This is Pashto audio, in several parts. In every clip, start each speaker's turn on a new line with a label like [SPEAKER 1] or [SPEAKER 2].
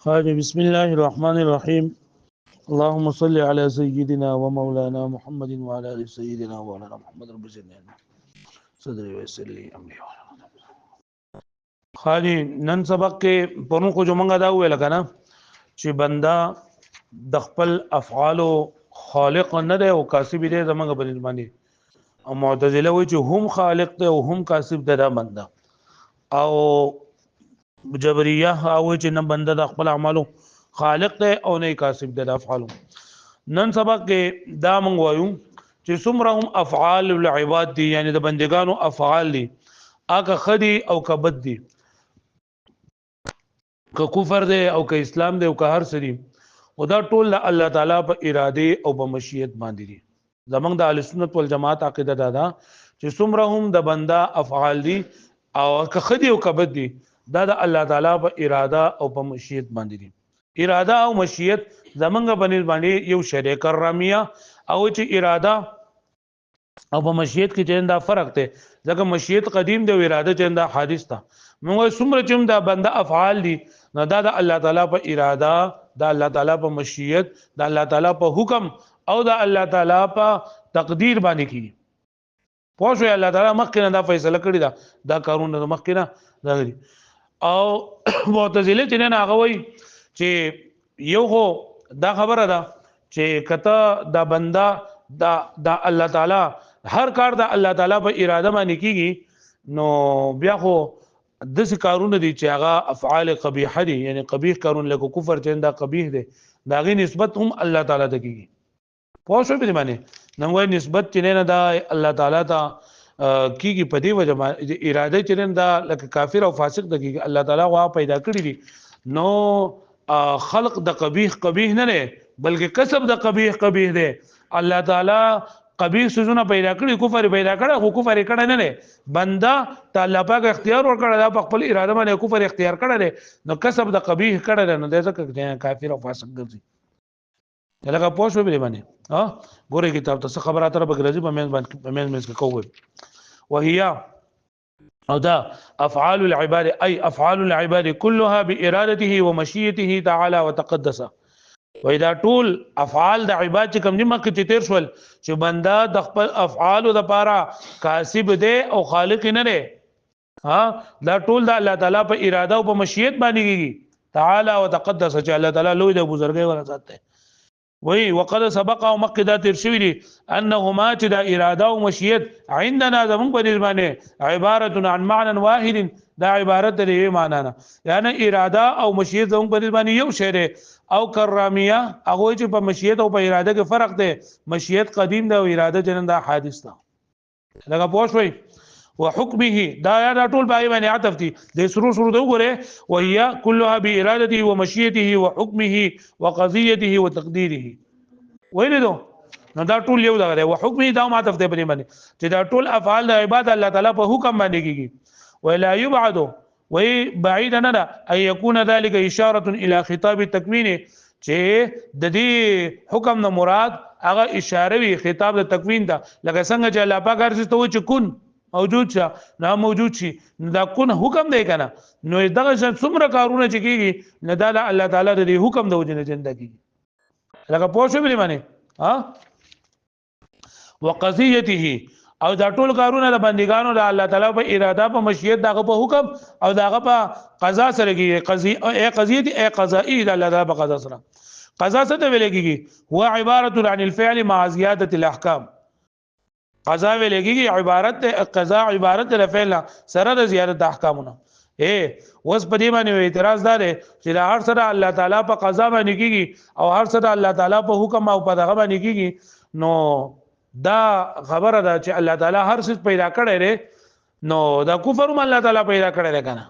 [SPEAKER 1] خالد بسم الله الرحمن الرحيم اللهم صل على سيدنا ومولانا محمد وعلى ال سيدنا ومولانا محمد رب زدنا صدري ويسر لي امري خالد نن سبق کې پرون کو جو منګه دا ویل کنه چې بندا د خپل افعال خالق نه دی او کاسب دی زمونږ بل باندې او معتزله وایي چې هم خالق دی او هم کاسب دی دا بندا او جبريه او چې نه بنده د خپل اعمالو خالق دی او نه کاسب دی د افعالو نن سبق کې دا مونږ وایو چې څومره هم افعال العباد دي یعنی د بندگانو افعال دي اګه خدي او کبد دي که کفر دی او که اسلام دی او که هر څه دي او دا ټول الله تعالی په اراده او په مشیت باندې دي زمونږ د اهل سنت والجماعت عقیده دا چې څومره هم د بندا افعال دي او که خدي او کبد دي دا د الله تعالی په اراده او په مشیت باندې دي اراده او مشیت زمونږ باندې یو شریک رامیا او چې اراده او په مشیت کې چنده فرق دی ځکه مشیت قدیم دی او اراده چنده حادث ده موږ څومره چې دا بنده افعال دي نو دا د الله تعالی په اراده دا الله تعالی په مشیت دا الله تعالی په حکم او دا الله تعالی په تقدیر باندې کیږي پوه شو الله تعالی مخکې دا فیصله کړی دا کارونه مخکې دا دي او معتزله چې نه هغه وایي چې یو هو دا خبره ده چې کته دا بندا دا الله تعالی هر کار د الله تعالی په اراده باندې کیږي نو بیا خو داسې کارونه دي چې هغه افعال قبیحه دي یعنی قبیح کارونه لکه کفر چې دا قبیح دي دا غي نسبت هم الله تعالی ته کیږي پوه شو په دې باندې نو وایي نسبت چې نه دا الله تعالی ته کیږي په دې وجه اراده چې نه دا لکه کافر او فاسق د کیږي الله تعالی وا پیدا کړی دي نو خلق د قبیح نه نه بلکې کسب د قبیح دی الله تعالی قبیح سوزونه پیدا کړی کفر پیدا کړی خو کفر کړه نه نه بندا ته الله پاک اختیار ورکړه دا خپل اراده باندې کفر اختیار کړی نو کسب د قبیح کړه نه د ځکه کافر او فاسق ګرځي لکه پوه شو به باندې ها ګوره کتاب ته خبره تر بغرضی په مېز کې کوو وهي او دا افعال العباد اي افعال العباد كلها بارادته ومشيئته تعالى وتقدس واذا طول افعال د عباد چې کوم نیمه کې تیر شول چې بندا د خپل افعال د پاره کاسب دی او خالق نه دی ها دا ټول د الله تعالی په اراده او په مشیت باندې کیږي تعالی وتقدس چې الله تعالی لوی د بزرګي ولا ذات دی وی وقد سبق او مقدا ترشوی دي انهما تدا اراده او مشیت عندنا زمون په نسبانه عبارت عن معنى واحد دا عبارت دی معنی نه یعنی اراده او مشیت زمون په نسبانه یو شی دی او کرامیه هغه چې په مشیت او په اراده کې فرق دی مشیت قدیم ده او اراده جنن دا حادث ده لکه پوښوي وحكمه دا یا ټول بای باندې عطف دي د سرو د وګوره وهي كلها بارادته ومشيئته وحكمه وقضيته وتقديره ویلو نو دا ټول یو دغه وحكمه دا عطف دی باندې چې دا ټول افعال د عبادت الله تعالی په حکم باندې کیږي ولا يبعد وي بعيد نه ان يكون ذلك اشاره الى خطاب التكوين چې د دې حکم نه مراد هغه اشاره وی خطاب د تکوین دا لکه څنګه چې الله پاک ارزه ته چې کن موجود شه نه موجود شي دا کون حکم دی کنه نو دغه څومره کارونه چې کیږي نه دا الله تعالی د حکم د وجنه زندگی لکه پوښښ به معنی ها وقضیته او دا ټول کارونه د بندګانو د الله تعالی په اراده په مشیت دغه په حکم او دغه په قضا سره کیږي قضیه قضائي د الله تعالی په قضا سره قضا څه ته ویل کیږي هو عبارت عن الفعل مع زياده الاحکام قضا ویل کېږي عبارت قضا عبارت د فعل سره د زیادت احکامونه اوس په دې باندې اعتراض دار چې د هر سره الله تعالی په قضا باندې کېږي او هر سره الله تعالی په حکم او په دغه باندې کېږي نو دا خبره ده چې الله تعالی هر څه پیدا کړی دی نو دا کفر هم الله تعالی پیدا کړی دی کنه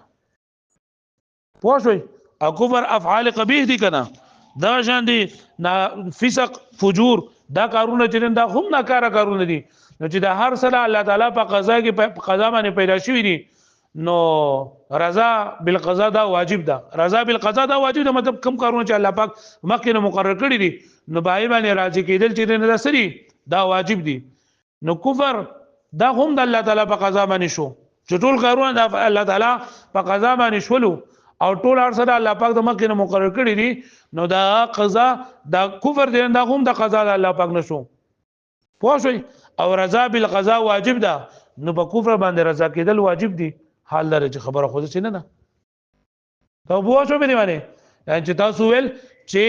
[SPEAKER 1] پوه شئ او کفر افعال قبیح دي کنه دا شان دي فسق فجور دا کارونه چې دا هم ناکاره کارونه دي نو چې د هر سره الله تعالی په قضا کې په قضا باندې پیدا شوی دي نو رضا بالقضاء دا واجب ده رضا بالقضاء دا واجب ده مطلب کم کارونه چې الله پاک مخکې مقرر کړی دي نو بای باندې راځي کېدل چې نه سری دا واجب دي نو کفر دا هم د الله تعالی په قضا باندې شو چې ټول کارونه د الله تعالی په قضا باندې شولو او ټول ارسل الله پاک د مکه نه مقرر کړی دي نو دا قضا دا کفر دی دا هم د قضا د الله پاک نشو پوه شئ او رضا بالقضا واجب ده نو په کفر باندې رضا کېدل واجب دي حال لري چې خبره خو څه نه ته پوه شو به دی باندې چې تاسو ویل چې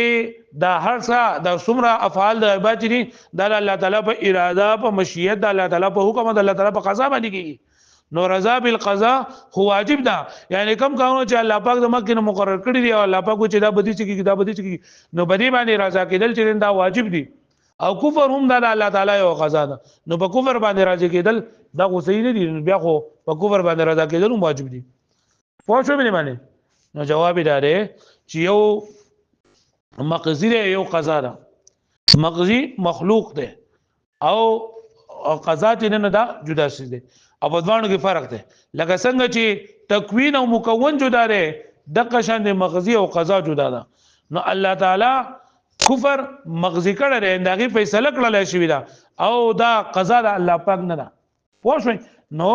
[SPEAKER 1] دا هر څه د څومره افعال د عبادت دي د الله تعالی په اراده په مشیت د الله تعالی په حکم د الله تعالی په قضا باندې کیږي نو رضا بالقضا هو واجب ده یعنی کم کارونه چې الله پاک د مکه نه مقرر کړی دی او الله پاک چې دا بدی چې دا بدی چې نو بدی باندې رضا کېدل چې دا واجب دي او کفر هم د الله تعالی یو قضا ده نو په کفر باندې راځي کېدل دا خو صحیح نه دي بیا خو په کفر باندې رضا کېدل هم واجب دي پوه شو به باندې نو جواب دا دی چې یو مقضی دی یو قضا ده مقضی مخلوق دی او قضا چې نه دا جدا شي دی او په دوانو کې فرق دی لکه څنګه چې تکوین او مکون جدا دی دغه شان د مقضی او قضا جدا ده نو الله تعالی کفر مغزی کړه دی دغه فیصله کړل شي دا او دا قضا د الله پاک نه ده پوه شئ نو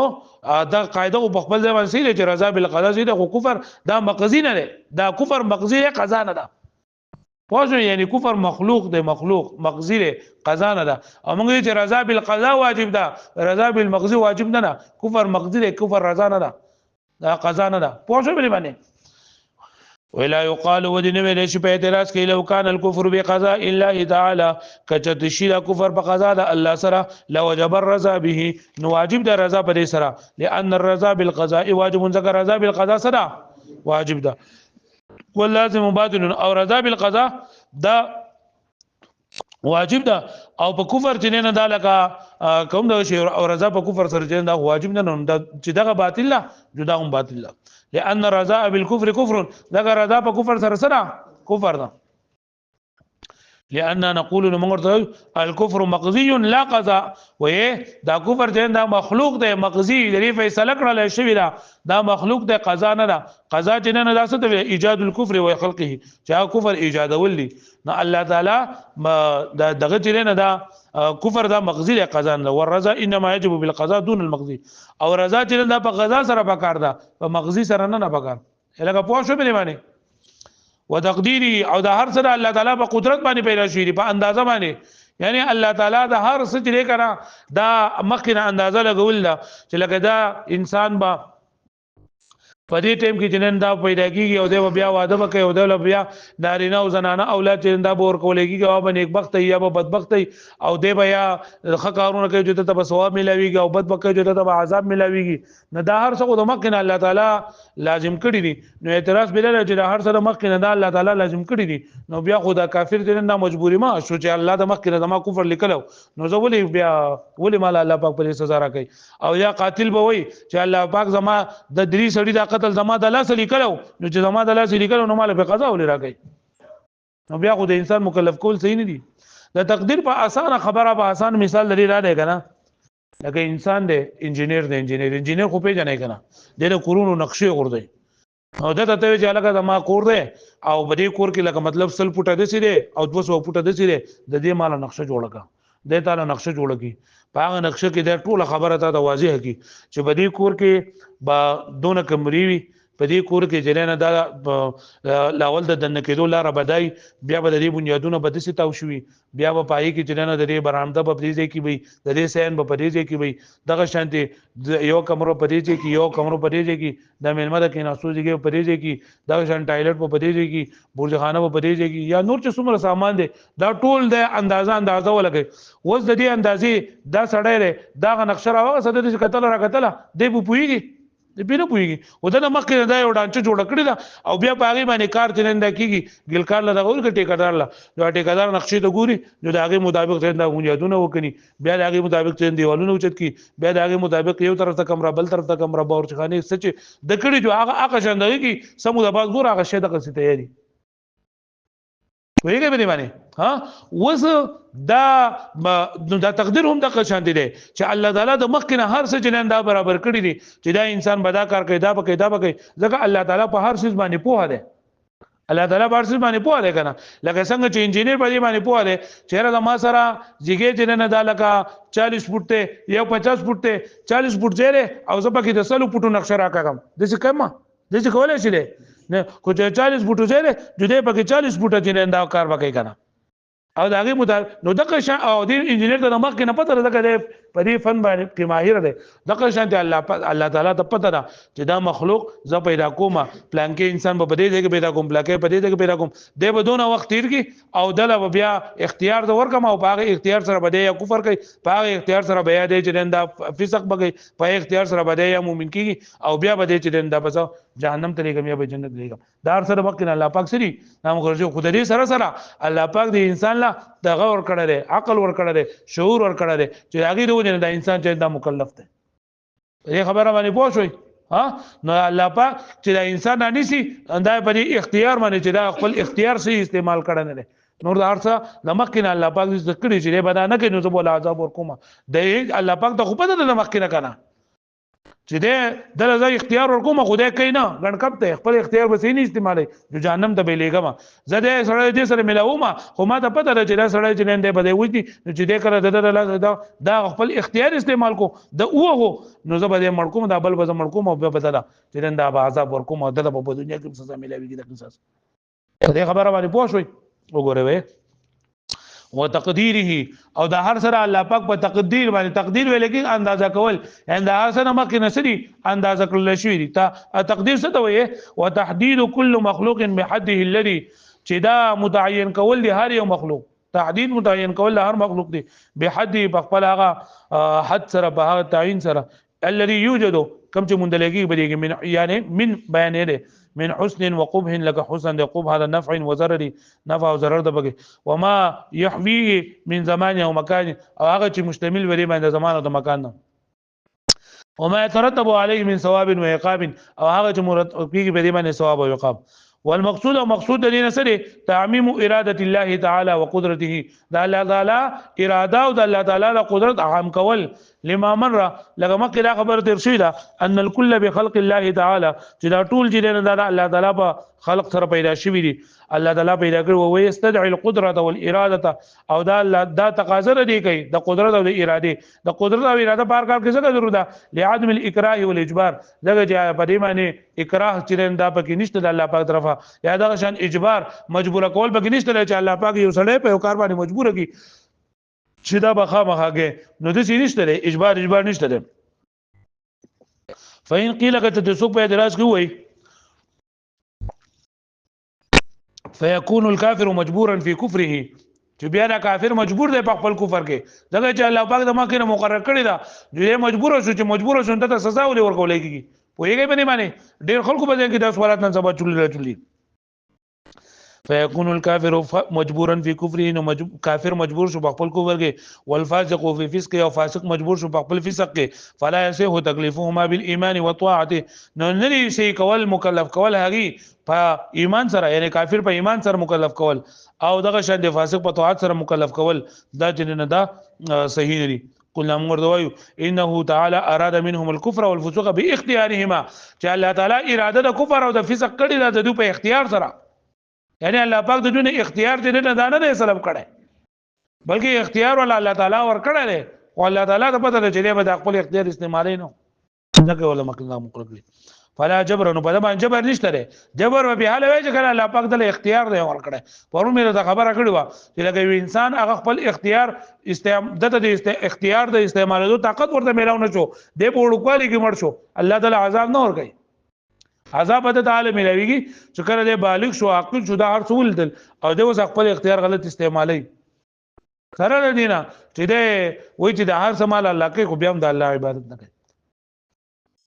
[SPEAKER 1] دا قاعده په خپل ځای باندې چې رضا بالقضا زید خو کفر دا مقضی نه دی دا کفر مقضی قضا نه ده پوه شئ یعنی کفر مخلوق دی مخلوق مقضی دی قضا نه ده او موږ چې رضا بالقضا واجب ده رضا بالمقضی واجب نه ده کفر مقضی دی کفر رضا نه ده دا قضا نه ده پوه شئ باندې ولا يقال ودين ویل شي په اعتراض کې لو كان الكفر بقضاء الله تعالی کچت شي د کفر په قضا د الله سره لو وجب الرضا به نو واجب د رضا په سره لان الرضا بالقضاء واجب ذکر رضا بالقضاء سره واجب ده واللازم باطل او رضا بالقضاء دا واجب ده او په کفر چې نه دا لکه کوم دا شی او رضا په کفر سره چې دا واجب نه نو چې دغه باطل لا جدا هم باطل لا لان الرضا بالكفر كفر دغه رضا په کفر سره کفر ده لان نقول نمغرد الكفر مقضي لا قضاء وې دا کفر چې دا مخلوق دی مقضي دی فیصله کړل شوی دا مخلوق دی قضا نه ده قضا چې نه ده څه ایجاد الكفر و خلقه چې کفر ایجاد ولي نو الله تعالی دغه چې نه ده کفر دا مقضي دی قضا نه والرضا انما يجب بالقضاء دون المقضي او رضا چې نه په قضا سره پکار ده په مقضي سره نه پکار لکه پوه شو به باندې وتقديري او د هر څه الله تعالی په قدرت باندې پیدا شوی په اندازه باندې یعنی الله تعالی د هر څه چې کړه دا مخکنه اندازه لګول دا چې لکه دا انسان با په دې ټیم کې جنن دا پیدا کیږي او د بیا واده وکي او د بیا نارینه او زنانه اولاد چې دا بور کولېږي او به نیک بخت یا به بدبخت او د بیا خکارونه کوي چې ته به ثواب ملويږي او بدبخت چې ته به عذاب ملويږي نه دا هر څه د مخکنه الله تعالی لازم کړی دي نو اعتراض بلل چې دا هر څه د مخکنه دا الله تعالی لازم کړی دي نو بیا خدا کافر دي نه مجبوری ما شو چې الله د مخکنه د ما کفر لیکلو نو زه ولې مال الله پاک په سزا راکړي او یا قاتل به وي چې الله پاک زما د درې سړي د قتل زما د لاس لیکلو نو چې زما د لاس لیکلو نو مال په قضا ولې راکړي نو بیا خو د انسان مکلف کول صحیح نه دي د تقدیر په اسانه خبره په اسان مثال لري را دی کنه لکه انسان دی انجینیر خو پیژنې کنه د کورونو نقشې غوړي او دته ته چې علاقه د ما کور دی او بده کور کې لکه مطلب سل فوټه دسی دی او 200 فوټه دسی دی د دې مال نقشه جوړه د تعالی نقشه جوړه کی په هغه نقشه کې د ټوله خبره ته واضح کی چې بده کور کې با دونه کمرې وي په دې کور کې جننه دا لاول د دنه کېدو لار بدای بیا به د دې بنیادونه به دسي تاو شوي بیا به پای کې جننه د دې برآمده په دې کې وي د دې سین په دې کې وي دغه شانتي یو کمرو په دې کې یو کمرو په دې کې د ملمه د کې ناسو کې په دې کې دغه شان ټایلټ په دې کې برج خانه په دې کې یا نور چې څومره سامان دي دا ټول د اندازه ولګي اوس د دې اندازې دا سړی دا نقشه راوغه سده چې کتل را کتل دی په پويږي د پیره پويږي او دا مخکې دا یو ډانچه جوړ کړی دا او بیا پاغي باندې کار چننده کیږي ګلکار له دغه ټیکدار لا دا ټیکدار نقشې د ګوري نو دا هغه مطابق څنګه بنیادونه وکني بیا د هغه مطابق څنګه دیوالونه اوچت کی بیا د هغه مطابق یو طرف ته کمره بل طرف ته کمره باور ځخانه سچ د کړي جو هغه شانداري کی سمو د باز ګور هغه شه د قصې تیاری ویګه به باندې ها وس دا تقدیر هم د قشان دي چې الله تعالی د مخکنه هر څه جنان دا برابر کړی دي چې دا انسان بدا کار کوي دا پکې ځکه الله تعالی په هر څه باندې پوهه ده الله تعالی په هر څه باندې پوهه ده کنه لکه څنګه چې انجینیر په دې باندې پوهه ده چې را ما سره جګې جنان دا لکه 40 فوټ ته یا 50 فوټ ته 40 فوټ ځره او زه پکې د 100 فوټو نقشه راکاږم د څه کما د څه کولای شي نه کو چې 40 فوټو ځای دی جدي پکې 40 فوټه چې دا کار وکړي کنه او دا غي مطابق نو دغه شان او د انجینر د مخ کې نه پته ده کده په دې فن باندې کې ماهر دی دغه شان ته الله تعالی ته پته ده چې دا مخلوق ز پیدا کوم پلان کې انسان په دې ځای کې پیدا کوم پلان کې په دې ځای کې پیدا کوم د بدون وخت تیر کی او دله بیا اختیار د ورکم او په اختیار سره بده یا کفر کوي په اختیار سره بیا دی چې دا فسق بګي په اختیار سره بده یا مؤمن کیږي او بیا بده چې دا بس جهنم ته لګم یا به جنت لګم دار سره وخت نه الله پاک سری نام خرجو خدای سره سره الله پاک د انسان لا دغه ور کړه دی عقل ور کړه دی شعور ور کړه دی چې هغه دوی نه د انسان چې دا مکلف دی دې خبره باندې پوه شئ ها نو الله پاک چې دا انسان نه نسی دا په اختیار باندې چې دا خپل اختیار سي استعمال کړه نه نور دا ارڅه د مخکې الله پاک دې ذکر چې به دا نه کوي نو زه بوله عذاب ورکوم د الله پاک ته خو پته ده د مخکې نه کنه چې دې دلته اختیار ورکوم خدای کوي نه ګڼ کپ ته خپل اختیار به نه استعمالي جو جهنم ته به لګم زه دې سره دې سره ملاوم خو ما ته پته ده چې دا سره چې نه دې بده وځي چې دې کړه دا خپل اختیار استعمال کو د اوه نو زه به دې مړکوم دا بل به مړکوم او به بدله چې دا به عذاب ورکوم او دلته په دنیا کې سزا ملاويږي د قصاص دې خبره باندې پوه شئ وګوره وې وتقديره او دا هر سره الله پاک په تقدیر باندې تقدیر ویل کې اندازه کول اندازه سره مکه نسري اندازه کول شوی دي تا تقدیر څه ته وایي وتحديد كل مخلوق بحده الذي چې دا متعین کول دي هر یو مخلوق تحدید متعین کول هر مخلوق دي بحد بخپل هغه حد سره په هغه تعین سره الذي يوجد كم چې مندلګي بده من یعنی من بیان دی من حسن وقبح لك حسن ده قبح هذا نفع وضرر نفع او ضرر ده بګي وما يحويه من زمان او مكان او هغه چې مشتمل وری باندې زمان او مکان نه وما يترتب عليه من ثواب وعقاب او هغه چې مرتب کیږي په دې باندې ثواب او عقاب والمقصود او مقصود د دې نسره تعمیم اراده الله تعالی وقدرته دا الله تعالی اراده او د الله تعالی قدرت عام کول لما مر لکه مکه خبر تر شي دا ان الكل بخلق الله تعالی چې دا ټول چې دا الله تعالی په خلق سره پیدا شوی دي الله تعالی پیدا کړ او یستدعي القدره والاراده او دا تقاضا دی کوي د قدرت او د اراده د قدرت او اراده بار کار کې څه ضرورت ده لعدم الاکراه والاجبار دغه چې په دې معنی اکراه چې دا پکې نشته د الله پاک طرفه یا دا شان اجبار مجبور کول پکې نشته چې الله پاک یو سړی په کار باندې مجبور کی چې دا بخا مخاګه نو د څه نشته اجبار نشته فإن قيل لك تدسوق په اعتراض کې وای فيكون الكافر مجبورا في كفره چې بیا دا کافر مجبور دی په خپل کفر کې دغه چې الله پاک د مکه مقرر کړی دا چې مجبور شو چې مجبور شو ته سزا ولې ورکول کېږي پوهیږي باندې باندې ډېر خلکو به کې د سوالات نه سبا چولې فيكون الكافر مجبورا في كفره نو کافر مجبور شو په خپل کفر کې والفاسق في فسق او فاسق مجبور شو په خپل فسق کې فلا يصح تكليفهما بالايمان والطاعه نو نری شي کول مکلف کول هغي په ایمان سره یعنی کافر په ایمان سره مکلف کول او دغه شان د فاسق په طاعت سره مکلف کول دا چې نه دا صحیح نه قلنا مردوایو انه تعالی اراد منهم الكفر والفسوق باختيارهما چې الله تعالی اراده د کفر او د فسق کړی دا د دوی په اختیار سره یعنی الله پاک د دې اختیار دې نه نه سلب کړي بلکې اختیار ول الله تعالی ور کړی او الله تعالی ته پته ده چې به خپل اختیار استعمالي نو ځکه ولا مکه مقرر کړی فلا جبر نو په باندې جبر نشته لري جبر به حاله وای چې کله الله پاک د اختیار دی ور کړی پرون مې ته خبره کړې و چې لکه انسان هغه خپل اختیار د اختیار د استعمالولو طاقت ورته میلاو نه شو د پوړو کوالی کې مړ شو الله تعالی عذاب نه ور کوي عذاب ته تعالی ملاويږي چې کله د بالغ شو عاقل شو دا هر څول دل او د وس خپل اختیار غلط استعمالي سره دینه چې د وای چې د هر سمال الله کې خو بیا هم د الله عبادت نه کوي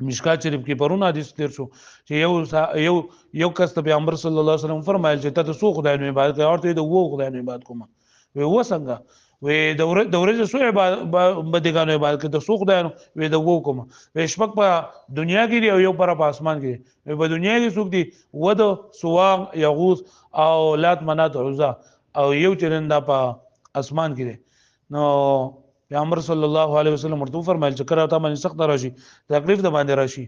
[SPEAKER 1] مشکات شریف کې پرونه حدیث تیر شو چې یو کس ته پیغمبر صلی الله علیه وسلم فرمایل چې ته څو خدای نه عبادت کوي او ته د وو خدای نه عبادت کوم وی و څنګه وی دورې سو عبادت بدګانو عبادت کې د سو خدای وی د وو کوم وی شپک په دنیا کې دی او یو پر په اسمان کې وی په دنیا کې څوک دی ود سواغ یغوث او لات منات عزا او یو چرنده په اسمان کې دی نو پیغمبر صلی الله علیه وسلم ورته فرمایل چې کړه ته باندې سخت راشي تکلیف د باندې راشي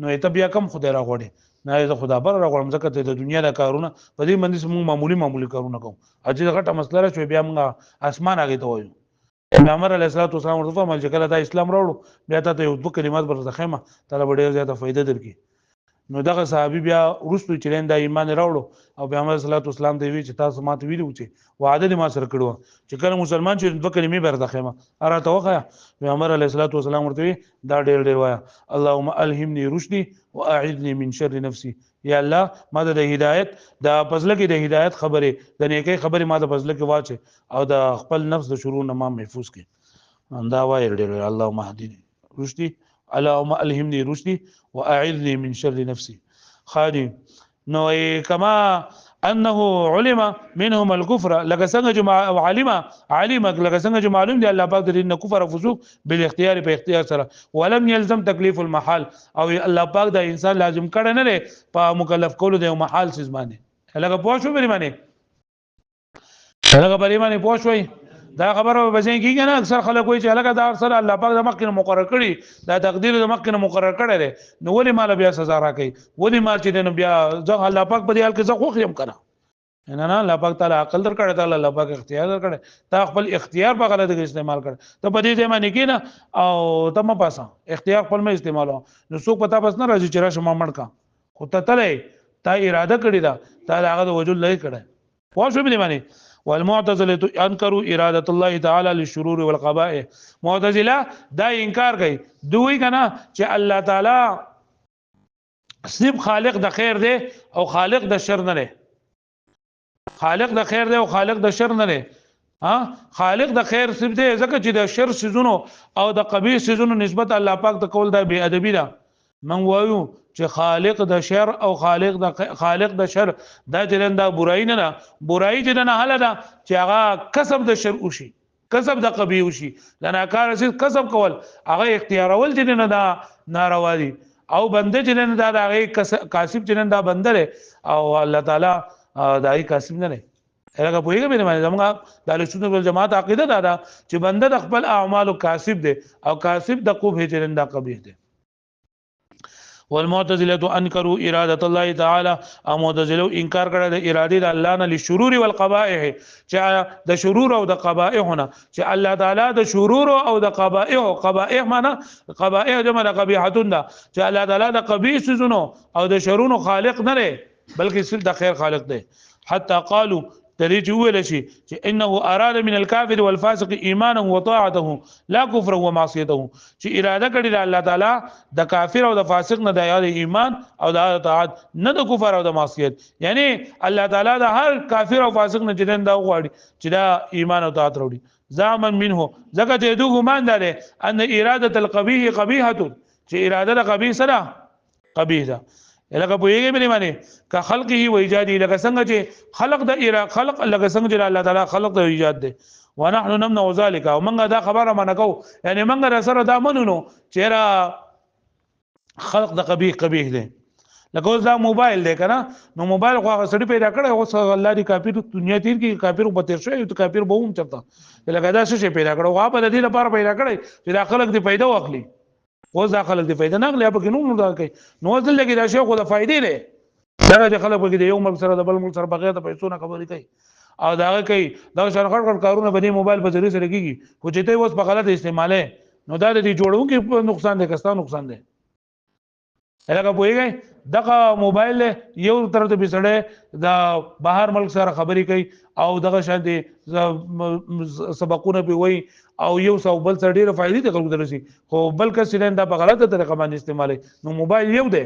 [SPEAKER 1] نو ته بیا کم خدای راغوړي نه زه خدا بر راغوړم ځکه ته د دنیا د کارونه په دې باندې موږ معمولی کارونه کوو اجي غټه مسله راځي بیا موږ اسمان هغه ته وایو پیغمبر علیه الصلاه والسلام ورته فرمایل چې کله ته اسلام راوړو بیا ته یو دوه کلمات پر ځخمه تعالی ډېر زیاته فائدہ درکې نو دغه صحابي بیا ورستو چې دا ایمان راوړو او پیغمبر صلی الله علیه وسلم ته وی چې تاسو ماته ویلو چې وعده دې ما سره کړو چې کله مسلمان چې دوه کلمې برده خیمه اره توخه پیغمبر علیه الصلاه والسلام ورته دا ډېر وایا اللهم الهمني رشدي واعذني من شر نفسي یا الله ما د هدایت د فضل کې د هدایت خبره د نیکي خبره ما د فضل کې واچي او د خپل نفس د شرور نه ما محفوظ کړي دا وایي ډېر اللهم اهدني رشدي اللهم الهمني رشدي واعذني من شر نفسي خادي نو كما انه علم منهم الكفر لکه څنګه چې علم لکه څنګه چې معلوم دی الله پاک د کفر او فسوق بالاختیار په اختیار سره ولم يلزم تکلیف المحال او الله پاک د انسان لازم کړه نه لري په مکلف کولو د محال سیز باندې لکه پوه شو بری باندې لکه بری باندې پوه شوي دا خبره به ځین کیږي نه اکثر خلک وایي چې لکه دا سره الله پاک د مخکې مقرر کړي دا تقدیر د مخکې مقرر کړی دی نو ولې مال بیا سزا راکړي ولې مال چې نو بیا ځکه الله پاک په دې حال کې زه خوښ یم کنه نه الله پاک تعالی عقل در کړی تعالی الله پاک اختیار در کړی تا خپل اختیار په غلط کې استعمال کړ ته په دې ځای باندې کې نه او ته ما پاسه اختیار خپل مې استعمالو نو څوک پتا پس نه راځي چې راشه ما مړ کا خو ته تلې تا اراده کړی دا تا هغه د وجود لای کړی پوه شو به باندې والمعتزله انکروا اراده الله تعالی للشرور والقبائح معتزله دا انکار کوي دوی کنه چې الله تعالی صرف خالق د خیر دی او خالق د شر نه دی خالق د خیر دی او خالق د شر نه دی ها خالق د خیر صرف دی ځکه چې د شر سيزونو او د قبیح سيزونو نسبت الله پاک ته کول دا بی ادبی ده من وایو چې خالق د شر او خالق د شر دا چې دا برای نه برای چې نه حل ده چې هغه کسب د شر وشي کسب د قبیح وشي لنه کار سي کسب کول هغه اختیارول چې نه دا ناروا دي او بنده چې نه دا هغه کاسب چې نه دا بنده او الله تعالی دای کاسب نه هغه پوهیږي به نه زموږ د سنت والجماعت عقیده دا چې بنده د خپل اعمال کاسب دي او کاسب د قبیح چې نه دا قبیح دي والمعتزله انکروا اراده الله تعالی او معتزله انکار کړه د اراده د الله نه للشرور والقبائح چې د شرور او د قبائحونه چې الله تعالی د شرور او د قبائح معنا قبائح جمع د قبیحتون ده چې الله تعالی د قبیح سيزونو او د شرونو خالق نه لري بلکې صرف د خیر خالق دی حتی قالوا تري چې ویل شي چې انه اراد من الكافر والفاسق ایمانه وطاعته لا كفر ومعصيته چې اراده کړی د الله تعالی د کافر او د فاسق نه د ایمان او د اطاعت نه د کفر او د معصیت یعنی الله تعالی د هر کافر او فاسق نه جنن دا غواړي چې دا ایمان او اطاعت وروړي زامن منه ځکه چې دوی ګمان لري ان اراده القبيح قبيحه چې اراده د قبیح سره قبیح ده لکه پوهیږي به باندې که خلقه و ایجادي لکه څنګه چې خلق د خلق لکه څنګه چې الله تعالی خلق د ایجاد دی ونحن نمنع ذلك او موږ دا خبره منکو یعنی موږ سره دا منونو چې را خلق د قبیح دی لکه اوس دا موبایل دی کنه نو موبایل خو هغه سړي پیدا کړی اوس الله دی کافر دنیا تیر کې کافر په تیر شوی ته کافر به هم چرته لکه دا څه پیدا کړو هغه په دې لپاره پیدا کړی چې دا خلق دی پیدا واخلي اوس دا خلک دی فائدہ نه غلي په کې نو دا کوي نو ځل لګي دا شی خو د فائدې نه دا چې خلک په کې د یو ملک سره د بل ملک سره بغیر د پیسو نه خبرې کوي او دا کوي دا شرخړ کارونه باندې موبایل په ذریعہ سره کیږي خو چې ته اوس په غلط استعماله نو دا د جوړونکو نقصان دی کستا نقصان دی هغه پوهیږي دغه موبایل یو طرف ته بسړې دا بهر ملک سره خبرې کوي او دغه شان دي سبقونه به وي او یو څو بل سره ډیره فائدې ته خلکو درسي خو بل کس چې دا په غلطه طریقه باندې استعمالي نو موبایل یو دی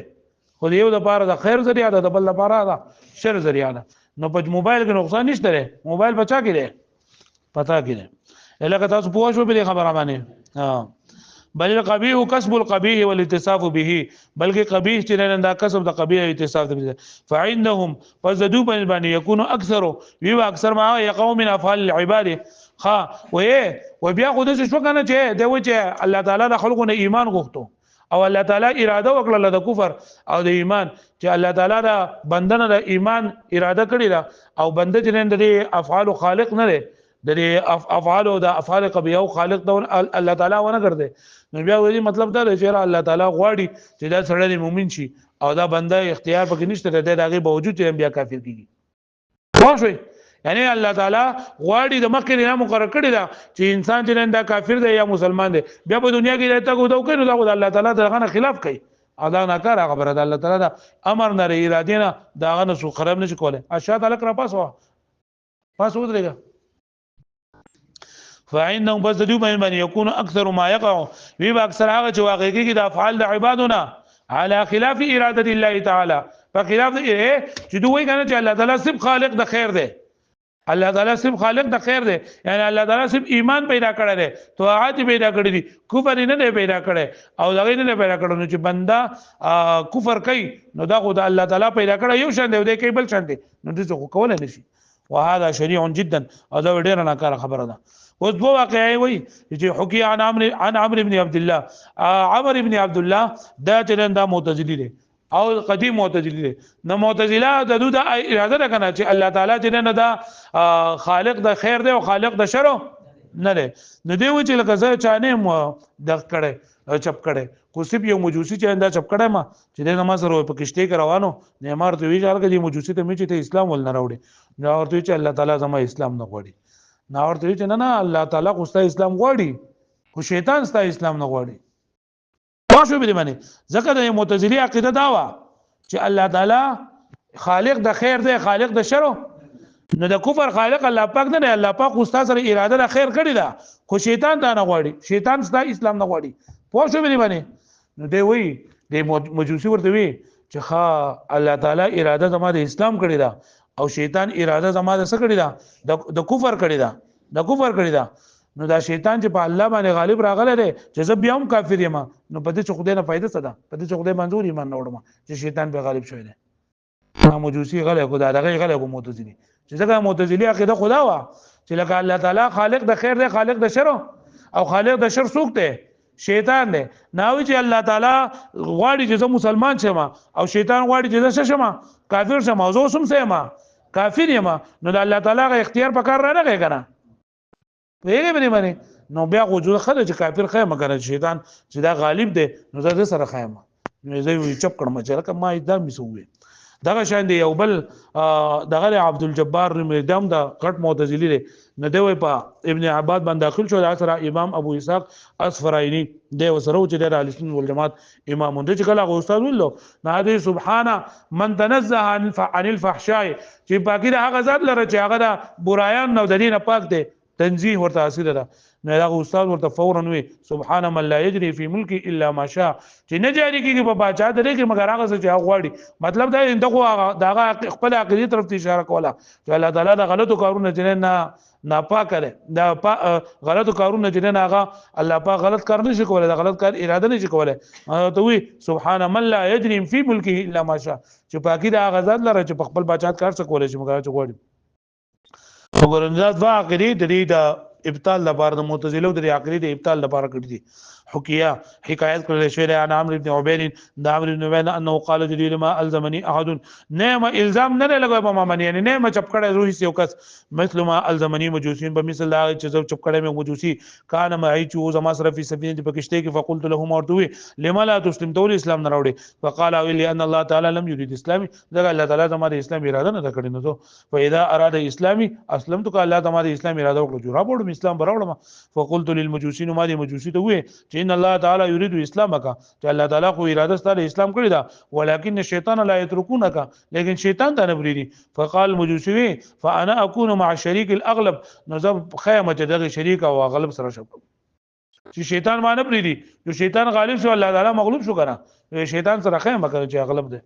[SPEAKER 1] خو یو د پاره د خیر ذریعہ ده د بل لپاره ده شر ذریعہ ده نو په موبایل کې نقصان نشته لري موبایل بچا کې دی پتا کې دی الکه تاسو پوه شو به خبره باندې بل القبيح كسب القبيح والاتصاف به بلکې قبیح چې دا کسب د قبیح او اتصاف دی فعندهم فزدوا بن يكون اكثر وي اکثر ما يقوم من افعال العباد خا وبیا خو دې شو کنه چې دوی چې الله تعالی د خلقونه ایمان غوښتو او الله تعالی اراده وکړه د کفر او د ایمان چې الله تعالی د بندنه د ایمان اراده کړی دا او بنده چې د افعال خالق نه دی د افعال او د افعال قبیح او خالق د الله تعالی ونه ګرځي نو بیا وایي مطلب دا دی چې الله تعالی غواړي چې دا سړی مؤمن شي او دا بنده اختیار پکې نشته د هغه باوجود چې بیا کافر کیږي خو شوي یعنی الله تعالی غواړي د مخکې نه مقرر کړی دا چې انسان چې دا کافر دی یا مسلمان دی بیا په دنیا کې راته کو دا کوي نو دا الله تعالی دغه خلاف کوي ادا ناکاره خبره ده الله تعالی دا امر نه اراده نه داغه نه سو خراب نشي کوله اشهد الک را پاس ودرېګا فإنهم بس دیو باندې يكون اکثر ما يقع وی با اکثر هغه چې واقع کیږي د افعال د عبادنا على خلاف اراده الله تعالی فخلاف چې دوی کنه چې الله تعالی صرف خالق د خیر دی الله تعالی صرف خالق د خیر دی یعنی الله تعالی صرف ایمان پیدا کړی دی طاعت پیدا کړی دی کفر نه دی پیدا کړی او دغه نه پیدا کړو نو چې بندا کفر کوي نو دا خو د الله تعالی پیدا کړی یو شان دی دی کوي بل شان دی نو دې څه کول نه شي وهذا شريع جدا او دا ډیر نه کار خبره ده اوس په واقعي وي چې حكي عن عمرو بن عبد الله عمرو بن عبد الله دا چې دا معتزلي دي او قدیم معتزلی دي نو معتزله د دوه اراده ده کنه چې الله تعالی چې نه دا خالق د خیر دی او خالق د شر نه دی نو دی و چې لکه زه چانه د کړه چپ کړه کو سپ یو مجوسی چې دا چپ کړه ما چې د نماز سره په کشته کې روانو نه مار ته وی چې د مجوسی ته می چې ته اسلام ول نه راوړي نو ورته چې الله تعالی زما اسلام نه غوړي نو ورته چې نه الله تعالی خو ست اسلام غوړي خو شیطان ست اسلام نه غوړي شو به معنی ځکه د معتزلی عقیده دا و چې الله تعالی خالق د خیر دی خالق د شر نو د کفر خالق الله پاک نه دی الله پاک استاد سره اراده د خیر کړی دا خو شیطان ته نه غواړي شیطان ستا اسلام نه غواړي پوه شو به معنی نو دی وی د مجوسی ورته وی چې ها الله تعالی اراده زما د اسلام کړی دا او شیطان اراده زما د څه کړی دا د کفر کړی دا د کفر کړی دا نو دا شیطان چې په الله باندې غالب راغله دی چې زه بیا هم کافر یم نو په دې چې خدای نه فائدہ څه ده په دې چې خدای منظور ایمان نه وړم چې شیطان به غالب شوی دی نو مجوسی غله خدا دغه غله کو معتزلی چې څنګه معتزلی عقیده خدا وا چې لکه الله تعالی خالق د خیر دی خالق د شر او خالق د شر څوک دی شیطان دی ناوی چې الله تعالی غواړي چې زه مسلمان شم او شیطان غواړي چې زه شم کافر شم او زه سم سم کافر یم نو د الله تعالی غ اختیار پکار نه کوي کنه پیغه بنی باندې نو بیا وجود خله چې کافر خیمه کنه شیطان چې دا غالب دی نو زه سره خیمه نو زه وی چپ کړم چې لکه ما دا میسوي دغه شان دی یو بل دغه عبد الجبار دم دا غټ معتزلی دی نه دی په ابن عباد باندې داخل شو د سره امام ابو اسحاق اصفراینی دی وسره چې د اهل سنت والجماعت امام دی چې کله استاد ولو نه دی سبحانه من تنزه عن الفحشاء چې باقی د هغه ذات لره چې هغه د برایان نو د دین پاک دی تنزیه ورته حاصل ده نو دا استاد ورته فورا وي سبحان من لا يجري في ملكه الا ما شاء چې نه جاری کیږي په باچا درې کې مگر هغه څه چې غواړي مطلب دا دغه دغه خپل عقیده طرف ته اشاره کوله چې الله تعالی د غلطو کارونو چې نه ناپاک کړي دا غلطو کارونه چې نه هغه الله پاک غلط کار نشي کولای دا غلط کار اراده نشي کولای ته وي سبحان من لا يجري في ملكه الا ما شاء چې پاکي دا غزاد لره چې خپل باچات کار څه کولای شي مگر چې غواړي وګورئ دا عقیده د ابطال لپاره د معتزله د عقیده د ابطال لپاره کړی دي حکیه حکایت کړل شوی عن عمرو بن عبید د عمرو بن عبید انه قال جديد ما الزمني احد نعم الزام نه لګوي په ما باندې یعنی نه چپ کړه روحي سیو کس مثل ما الزمني مجوسین په مثل دا چې زو چپ کړه مې مجوسی کان ما هي چې زما سره په سفینه په کشته کې فقلت له مرتوي لما لا تسلم تول اسلام نه راوړي فقال لي ان الله تعالی لم يريد اسلامي دا الله تعالی زما د اسلام اراده نه کړی نو فاذا اراد اسلامي اسلمت ک الله تعالی د اسلام اراده وکړو جو راوړم اسلام براوړم فقلت للمجوسين ما دي مجوسی ته وې ان الله تعالی يريد اسلامك چې الله تعالی خو اراده ستاره اسلام کړی دا ولکن الشیطان لا يتركونك لیکن شیطان ته نه بریدي فقال مجوسی فانا اكون مع الشريك الاغلب نذب خیمه دغه شریک او غلب سره شو چې شیطان ما نه بریدي جو شیطان غالب شو الله تعالی مغلوب شو کنه شیطان سره خیمه کوي چې غلب ده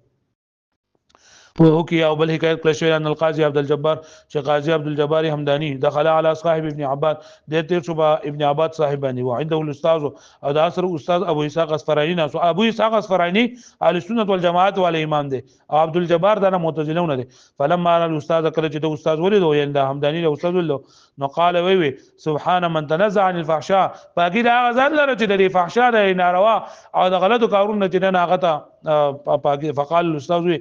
[SPEAKER 1] وحكي او بل حكايه كلاشوي ان القاضي عبد الجبار چې قاضي عبد الجبار همداني دخل على صاحب ابن عباد د تیر صبح ابن عباد صاحباني وعنده الاستاذ او د اثر استاد ابو اسحاق اصفراني نو ابو اسحاق اصفراني اهل السنه والجماعت والے امام دي او عبد الجبار دا معتزلهونه دي فلما على الاستاذ کله چې د استاد ولید او یند همداني د استاد ولو نو قال وی سبحان من تنزع عن الفحشاء باقي دا غزل لره چې د فحشاء د ناروا او د غلطو کارونو چې نه هغه فقال الاستاذ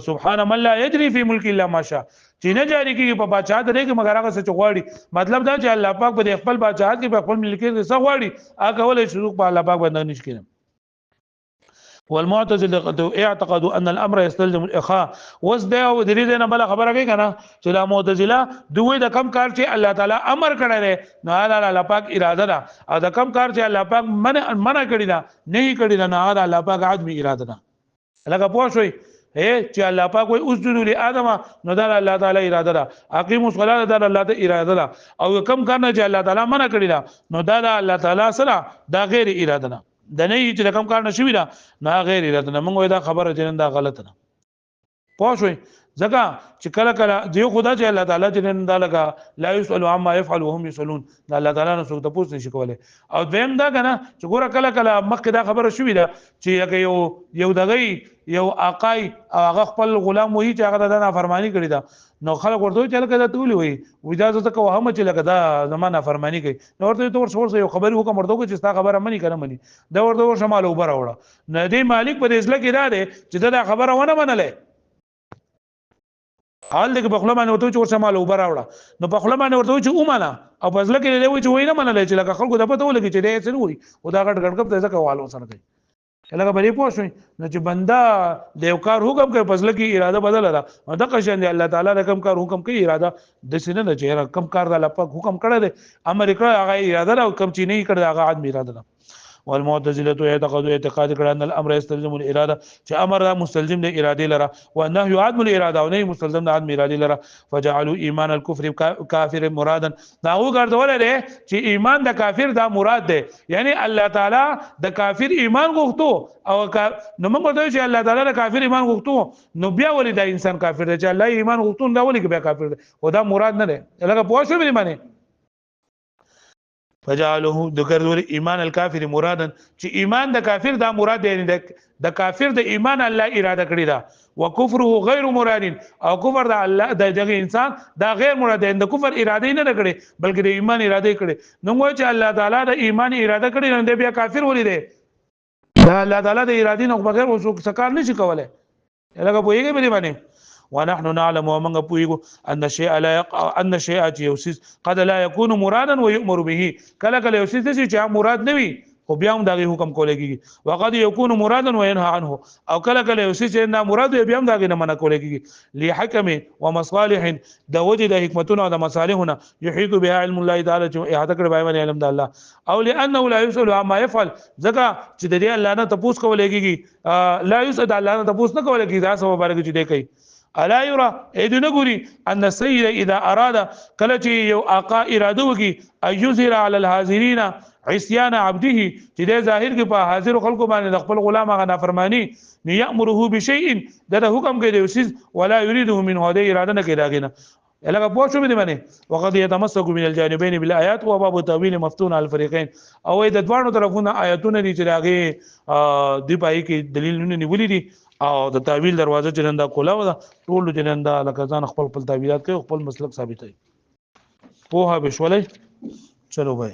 [SPEAKER 1] سبحان من لا يجري في ملك الا ما شاء چې نه جاری کیږي په بادشاہت لري کې مگر هغه څه غواړي مطلب دا چې الله پاک په خپل بادشاہت کې په خپل ملکیت څه غواړي هغه ولې شروع په الله پاک باندې نشي کېږي والمعتزله اعتقدوا ان الامر يستلزم الاخاء وزدا او درې نه بل خبره کوي کنه چې لا معتزله دوی د کم کار چې الله تعالی امر کړی دی نو الله پاک اراده ده او د کم کار چې الله پاک منع کړی ده نه کړی ده نه الله پاک عدم اراده ده لکه پوه شئ چې الله پاک وي اسجدوا لآدم نو دا الله تعالی اراده ده اقیموا الصلاه دا الله تعالی اراده ده او کم کار نه چې الله تعالی منع کړی ده نو دا الله تعالی سره دا غیر اراده ده د نه چې کم کار نشوي دا نه غیر اراده نه موږ دا خبره چې دا غلطه ده پوه شئ ځکه چې کله کله دیو خدا چې الله تعالی چې دا لګه لا يسأل عما يفعل وهم يسألون دا الله تعالی نه څوک تاسو نشي کولای او دویم دا کنه چې ګوره کله کله مخکې دا خبره شوې ده چې یو دغه یو آقای هغه خپل غلام وਹੀ چې هغه د نافرمانی کړی دا نو خلک ورته چې لکه دا تولی وي دا ځکه وهم چې لکه دا زمانه نافرمانی کوي نو ورته تور څور یو خبري حکم ورته چې ستا خبره منی کنه منی دا ورته شمال وبره وړه نه دی مالک په دې کې را دی چې دا خبره ونه منله حال دغه بخله باندې ورته چې شمال وبره وړه نو بخله باندې ورته چې ومنه او پزله کې دی وي چې وینه منله چې لکه خلکو د پته ولګي چې دې څه وي او دا غټ کپ ته ځکه والو سره کوي لکه بری پوه شو نو چې بندا د یو کار حکم کوي پزله کې اراده بدل ده دا قشن دی الله تعالی د کم کار حکم کوي اراده د سینه نه چې کم کار د الله پاک حکم کړی دی امر کړی هغه اراده او کم چې نه کړی هغه عدم اراده ده والمعتزله يعتقدوا اعتقاد کړه ان الامر يستلزم الاراده چې امر مستلزم د اراده لره والنهي عدم الاراده او نه مستلزم د عدم اراده لره فجعلوا ايمان الكفر كافر مرادا دا وګرځول دي چې ایمان د کافر دا مراد دی یعنی الله تعالی د کافر ایمان غوښتو او نو موږ ته چې الله تعالی د کافر ایمان غوښتو نو بیا ولې دا انسان کافر دی چې الله ایمان غوښتو دا ولې بیا کافر دی او دا مراد نه دی لکه پوه شو به معنی فجعله ذکر ایمان الکافر مرادا چې ایمان د کافر دا مراد دی د کافر د ایمان الله اراده کړی دا وکفره غیر مراد او کفر د الله دغه انسان دا غیر مراد دی د کفر اراده نه کړي بلکې د ایمان اراده کړي نو چې الله تعالی د ایمان اراده کړي نو بیا کافر ولې دی دا الله تعالی د اراده نه بغیر وسو سکار نشي کولای لکه پوهیږي به دی باندې ونحن نعلم ومن پویګو ان شيء يوسس قد لا يكون مرادا ويؤمر به کله کله يوسس چې مراد نه وي خو بیا هم دغه حکم کولای وقد يكون مرادا وينهى عنه او کله کله يوسس چې نه مراد بیا هم دغه نه منع کولای لحکم ومصالح د وجه د حکمتونو او د مصالحونه يحيط بها علم الله تعالی چې احاطه کړی باندې علم د الله او لانه لا يسأل عما يفعل ځکه چې د دې الله نه تاسو کولای لا يسأل الله نه تاسو نه کولای دا سبب بارک چې دی کوي الا يرى اذن غوري ان السيد اذا اراد کله چې یو آقا اراده وکي ايظهر على الحاضرين عصيان عبده چې د ظاهر کې په حاضر خلکو باندې د خپل غلام غنا فرمانی يأمره بشيء د حکم کوي د وسیز ولا يريده من هذه اراده نه کوي داګنه لکه پوه شو به معنی وقد يتمسك من الجانبين بالايات وباب التاويل مفتون على الفريقين او د دوانو طرفونو آیاتونه دي چې هغه دی پای کې دلیل نه نیولې دي او د تعویل دروازه چې نن دا کولا و دا ټول چې نن دا لکه ځان خپل تعویلات کوي خپل مسلک ثابتوي په ها بشولې چلو بھائی